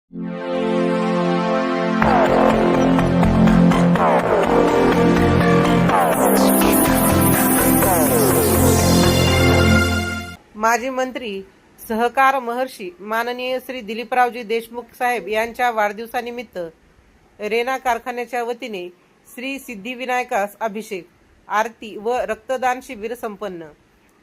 माजी मंत्री सहकार महर्षी माननीय श्री दिलीपरावजी देशमुख साहेब यांच्या वाढदिवसानिमित्त रेना कारखान्याच्या वतीने श्री सिद्धिविनायकास अभिषेक, आरती व रक्तदान शिबिर संपन्न।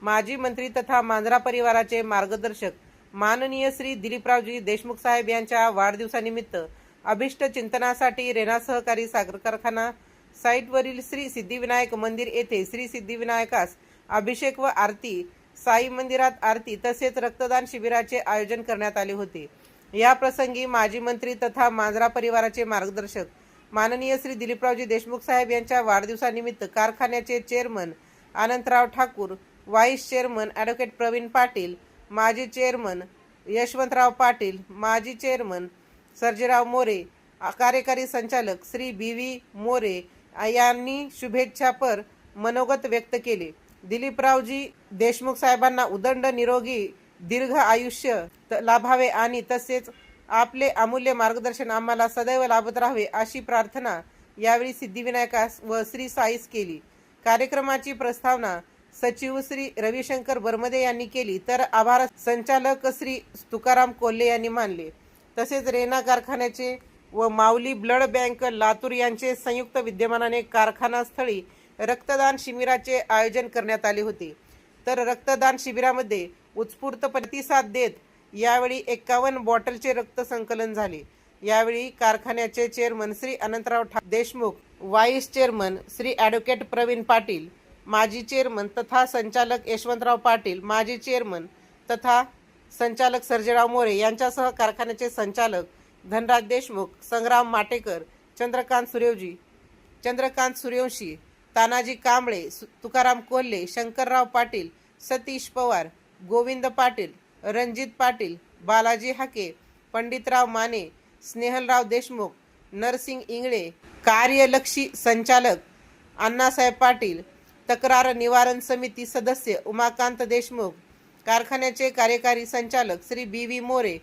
माजी मंत्री तथा मांजरा परिवाराचे मार्गदर्शक माननीय श्री दिलीपरावजी देशमुख साहेब यांच्या वाढदिवसानिमित्त अभिष्ट चिंतनासाठी रेना सहकारी साखर कारखाना साईटवरील श्री सिद्धिविनायक मंदिर येथे श्री सिद्धिविनायकास अभिषेक व आरती, साई मंदिरात आरती तसेच रक्तदान शिबिराचे आयोजन करण्यात आले होते। या प्रसंगी माजी मंत्री तथा मांजरा परिवाराचे मार्गदर्शक माननीय श्री दिलीपरावजी देशमुख साहेब यांच्या वाढदिवसानिमित्त कारखान्याचे chairman Anantrao Thakur, vice chairman advocate Pravin Patil, माजी चेअरमन यशवंतराव पाटील, माजी चेअरमन सर्जेराव मोरे, कार्यकारी संचालक श्री बी.व्ही. मोरे यांनी शुभेच्छापर मनोगत व्यक्त केले। दिलीपरावजी देशमुख साहेबांना उदंड निरोगी दीर्घ आयुष्य लाभावे आणि तसेच आपले अमूल्य मार्गदर्शन आम्हाला सदैव लाभत राहावे अशी प्रार्थना यावेळी सिद्धिविनायकास व श्री साईस केली। कार्यक्रमाची प्रस्तावना सचिव श्री रविशंकर बर्मदे यांनी केली तर आभार संचालक श्री तुकाराम कोल्हे यांनी मानले। तसेच रेना कारखान्याचे व माऊली ब्लड बँक लातूर यांचे संयुक्त विद्यमानाने कारखानास्थळी रक्तदान शिबिराचे आयोजन करण्यात आले होते। तर रक्तदान शिबिरामध्ये उत्स्फूर्त प्रतिसाद देत यावेळी 51 बॉटलचे रक्त संकलन झाले। यावेळी कारखान्याचे chairman Shri Anantrao Deshmukh, vice chairman Shri advocate Pravin Patil, माजी चेअरमन तथा संचालक यशवंतराव पाटील, माजी चेअरमन तथा संचालक सर्जेराव मोरे यांच्यासह कारखान्याचे संचालक धनराज देशमुख, संग्राम माटेकर, चंद्रकांत सूर्यवंशी, तानाजी कांबळे, तुकाराम कोल्हे, शंकरराव पाटील, सतीश पवार, गोविंद पाटील, रणजित पाटील, बालाजी हाके, पंडितराव माने, स्नेहलराव देशमुख, नरसिंग इंगळे, कार्यलक्षी संचालक अण्णासाहेब पाटील, तक्रार निवारण समिती सदस्य उमाकांत देशमुख, कारखान्याचे कार्यकारी संचालक श्री बी.व्ही. मोरे,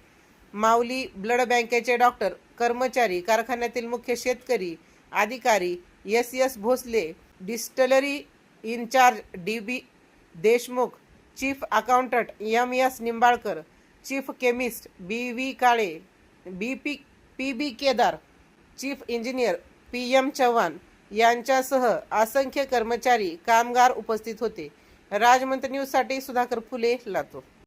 माऊली ब्लड बँकेचे डॉक्टर, कर्मचारी, कारखान्यातील मुख्य शेतकरी अधिकारी S Bhosale, distillery incharge D B. Deshmukh, chief accountant M S. Nimbalkar, chief chemist B V. Kale, P B. Kedar, chief engineer P M. Chavan यांच्यासह असंख्य कर्मचारी, कामगार उपस्थित होते। राजमंत्री न्यूजसाठी सुधाकर फुले, लातूर।